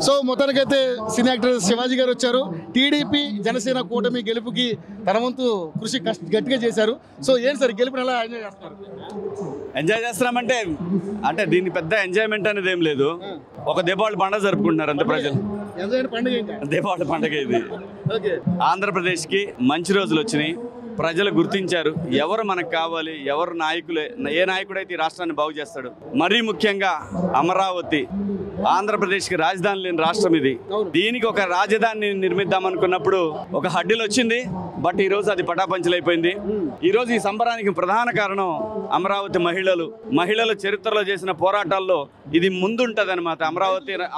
So మొత్తానికైతే cine actor Shivaji గారు వచ్చారు. టీడీపీ జనసేన కూటమి గెలుపుకి తన వంతు కృషి గట్టిగా చేశారు. సో ఏంటి సార్ గెలుపుని ఎలా ఎంజాయ్ చేస్తున్నారు? ఎంజాయ్ చేస్తున్నామంటే అంటే దీని పెద్ద ఎంజాయ్మెంట్ అనేది ఏం లేదు. ఒక దీపావళి పండుగ జరుపుకుంటున్నారు అంతే ప్రజలు. దీపావళి పండుగ ఇది. ఆంధ్రప్రదేశ్కి మంచి రోజులు వచ్చినాయి. ప్రజలు గుర్తించారు ఎవరు మనకు కావాలి, ఎవరు నాయకులే, ఏ నాయకుడైతే ఈ రాష్ట్రాన్ని బాగు చేస్తాడు. మరీ ముఖ్యంగా అమరావతి ఆంధ్రప్రదేశ్కి రాజధాని లేని రాష్ట్రం ఇది. దీనికి ఒక రాజధాని నిర్మిద్దాం అనుకున్నప్పుడు ఒక హడ్డిల్ వచ్చింది. బట్ ఈ రోజు అది పటాపంచలైపోయింది. ఈ రోజు ఈ సంబరానికి ప్రధాన కారణం అమరావతి మహిళలు చరిత్రలో చేసిన పోరాటాల్లో ఇది ముందుంటది అనమాట.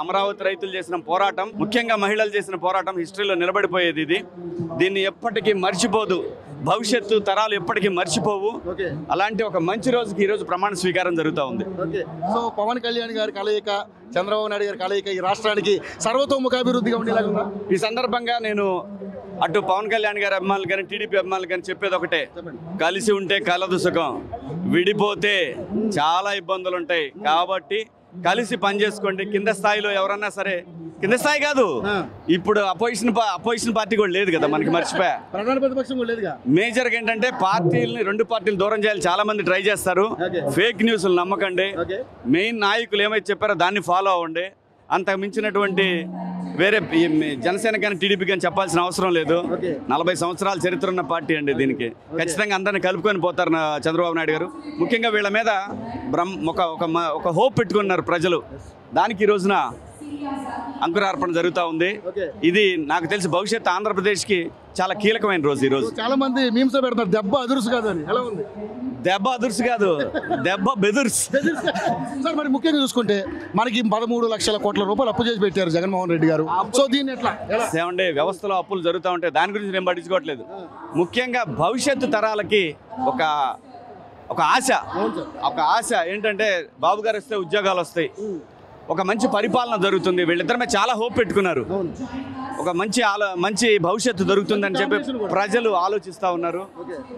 అమరావతి రైతులు చేసిన పోరాటం, ముఖ్యంగా మహిళలు చేసిన పోరాటం హిస్టరీలో నిలబడిపోయేది. దీన్ని ఎప్పటికీ మర్చిపోదు. భవిష్యత్తు తరాలు ఎప్పటికీ మర్చిపోవు. అలాంటి ఒక మంచి రోజుకి ఈ రోజు ప్రమాణ స్వీకారం జరుగుతూ ఉంది. సో పవన్ కళ్యాణ్ గారి కలయిక, చంద్రబాబు నాయుడు గారి కలయిక ఈ రాష్ట్రానికి సర్వతోముఖాభివృద్ధిగా ఉండేలాగా ఈ సందర్భంగా నేను అటు పవన్ కళ్యాణ్ గారి అభిమానులు కానీ టీడీపీ అభిమానులు కానీ చెప్పేది ఒకటే, కలిసి ఉంటే కలదు సుఖం, విడిపోతే చాలా ఇబ్బందులు ఉంటాయి. కాబట్టి కలిసి పనిచేసుకోండి. కింద స్థాయిలో ఎవరన్నా సరే, కింద స్థాయి కాదు, ఇప్పుడు అపోజిషన్ పార్టీ కూడా లేదు కదా మనకి, మర్చిపోయా. ప్రధాన ప్రతిపక్షం కూడా లేదుగా. మేజర్గా ఏంటంటే రెండు పార్టీలు దూరం చేయాలి చాలా మంది ట్రై చేస్తారు. ఫేక్ న్యూస్లు నమ్మకండి. మెయిన్ నాయకులు ఏమైతే చెప్పారో దాన్ని ఫాలో అవ్వండి. అంతకు మించినటువంటి వేరే జనసేన కానీ టీడీపీ కానీ చెప్పాల్సిన అవసరం లేదు. 40 సంవత్సరాల చరిత్ర ఉన్న పార్టీ అండి. దీనికి ఖచ్చితంగా అందరిని కలుపుకొని పోతారు చంద్రబాబు నాయుడు గారు. ముఖ్యంగా వీళ్ళ మీద ఒక హోప్ పెట్టుకున్నారు ప్రజలు. దానికి ఈ రోజున అంకురార్పణ జరుగుతూ ఉంది. ఇది నాకు తెలిసి భవిష్యత్తు ఆంధ్రప్రదేశ్కి చాలా కీలకమైన రోజు. ఈ రోజు చాలా మంది మీమ్స్ పెడతారు, దెబ్బ అదుర్సు కాదు అని. ఎలా ఉంది? దెబ్బ అదుర్సు కాదు, దెబ్బ బెదుర్స్. సార్ మరి ముఖ్యంగా చూసుకుంటే మనకి 13 లక్షల కోట్ల రూపాయలు అప్పు చేసి పెట్టారు జగన్మోహన్ రెడ్డి గారు. సో దీన్ని ఎట్లా ఏమంటే వ్యవస్థలో అప్పులు జరుగుతూ ఉంటాయి, దాని గురించి నేను పట్టించుకోవట్లేదు. ముఖ్యంగా భవిష్యత్తు తరాలకి ఒక ఆశ ఏంటంటే బాబు గారు వస్తే ఉద్యోగాలు వస్తాయి, ఒక మంచి పరిపాలన జరుగుతుంది. వీళ్ళిద్దరమే చాలా హోప్ పెట్టుకున్నారు. ఒక మంచి భవిష్యత్తు దొరుకుతుందని చెప్పి ప్రజలు ఆలోచిస్తూ ఉన్నారు.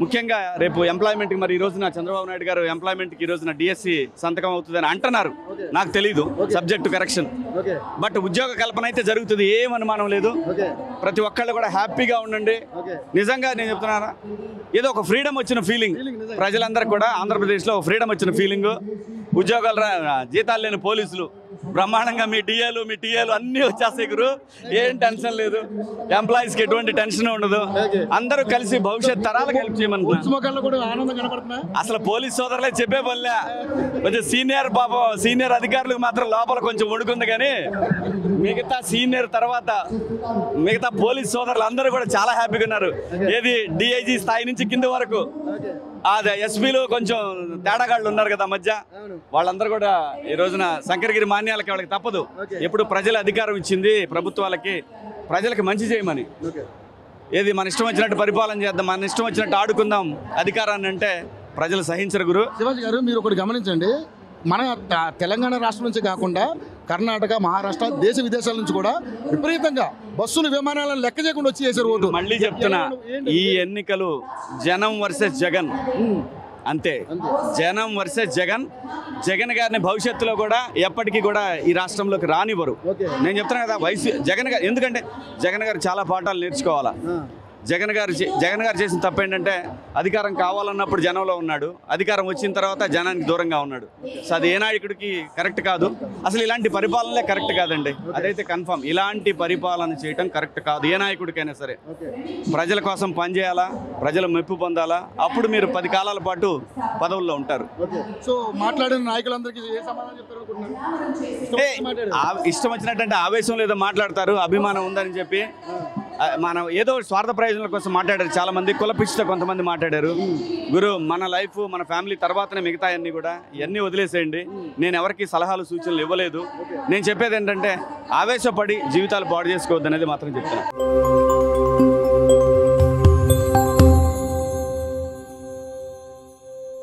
ముఖ్యంగా రేపు ఎంప్లాయ్మెంట్కి మరి ఈ రోజున చంద్రబాబు నాయుడు గారు ఎంప్లాయ్మెంట్కి ఈ రోజున డిఎస్సి సంతకం అవుతుందని అంటున్నారు. నాకు తెలీదు, సబ్జెక్టు కరెక్షన్. బట్ ఉద్యోగ కల్పన అయితే జరుగుతుంది, ఏం అనుమానం లేదు. ప్రతి ఒక్కళ్ళు కూడా హ్యాపీగా ఉండండి. నిజంగా నేను చెప్తున్నారా, ఏదో ఒక ఫ్రీడమ్ వచ్చిన ఫీలింగ్ ప్రజలందరికీ కూడా. ఆంధ్రప్రదేశ్లో ఫ్రీడమ్ వచ్చిన ఫీలింగ్. ఉద్యోగాలు జీతాలు లేని పోలీసులు బ్రహ్మాండంగా మీ టీఏలు అన్నీ వచ్చేస్తాయి గురు. ఏం టెన్షన్ లేదు, ఎంప్లాయీస్కి ఎటువంటి టెన్షన్ ఉండదు. అందరూ కలిసి భవిష్యత్ తరాలకు హెల్ప్ చేయమని అసలు పోలీస్ సోదరులే చెప్పే పనిలే. కొంచెం సీనియర్ అధికారులకు మాత్రం లోపల కొంచెం ఉడుకుంది, కానీ మిగతా సీనియర్ తర్వాత మిగతా పోలీస్ సోదరులు అందరూ కూడా చాలా హ్యాపీగా ఉన్నారు. ఏది డిఐజీ స్థాయి నుంచి కింద వరకు. అదే ఎస్పీలు కొంచెం తేడాగాళ్ళు ఉన్నారు కదా మధ్య, వాళ్ళందరూ కూడా ఈ రోజున శంకరగిరి మాన్యాలకి వాళ్ళకి తప్పదు. ఎప్పుడు ప్రజల అధికారం ఇచ్చింది ప్రభుత్వాలకి, ప్రజలకి మంచి చేయమని. ఏది మన ఇష్టం వచ్చినట్టు పరిపాలన చేద్దాం, మన ఇష్టం వచ్చినట్టు ఆడుకుందాం అధికారాన్ని అంటే ప్రజలు సహించరు గురు. శివాజీ గారు మీరు ఒకటి గమనించండి, మన తెలంగాణ రాష్ట్రం నుంచి కాకుండా కర్ణాటక, మహారాష్ట్ర, దేశ విదేశాల నుంచి కూడా విపరీతంగా బస్సులు, విమానాలను లెక్క చేయకుండా వచ్చి చేశారు ఓటు. మళ్ళీ చెప్తున్నా, ఈ ఎన్నికలు జనం వర్సెస్ జగన్ అంతే. జనం వర్సెస్ జగన్ గారిని భవిష్యత్తులో కూడా ఎప్పటికీ కూడా ఈ రాష్ట్రంలోకి రానివ్వరు. నేను చెప్తున్నాను కదా, జగన్ గారు, ఎందుకంటే జగన్ గారు చాలా పాఠాలు నేర్చుకోవాలా. జగన్ గారు చేసిన తప్పు ఏంటంటే అధికారం కావాలన్నప్పుడు జనంలో ఉన్నాడు, అధికారం వచ్చిన తర్వాత జనానికి దూరంగా ఉన్నాడు. సో అది ఏ నాయకుడికి కరెక్ట్ కాదు. అసలు ఇలాంటి పరిపాలనలే కరెక్ట్ కాదండి, అదైతే కన్ఫర్మ్. ఇలాంటి పరిపాలన చేయటం కరెక్ట్ కాదు ఏ నాయకుడికైనా సరే. ప్రజల కోసం పనిచేయాలా, ప్రజల మెప్పు పొందాలా, అప్పుడు మీరు 10 కాలాల పాటు పదవుల్లో ఉంటారు. సో మాట్లాడిన నాయకులందరికీ ఇష్టం వచ్చినట్టు ఆవేశం లేదో మాట్లాడతారు, అభిమానం ఉందని చెప్పి. మనం ఏదో స్వార్థ ప్రయోజనాల కోసం మాట్లాడారు చాలా మంది, కుల పిచ్చితో కొంతమంది మాట్లాడారు. గురు, మన లైఫ్ మన ఫ్యామిలీ తర్వాతనే మిగతా అన్నీ కూడా, ఇవన్నీ వదిలేసేయండి. నేను ఎవరికి సలహాలు సూచనలు ఇవ్వలేదు. నేను చెప్పేది ఏంటంటే ఆవేశపడి జీవితాలు పాడు చేసుకోవద్దు అనేది మాత్రం చెప్తాను.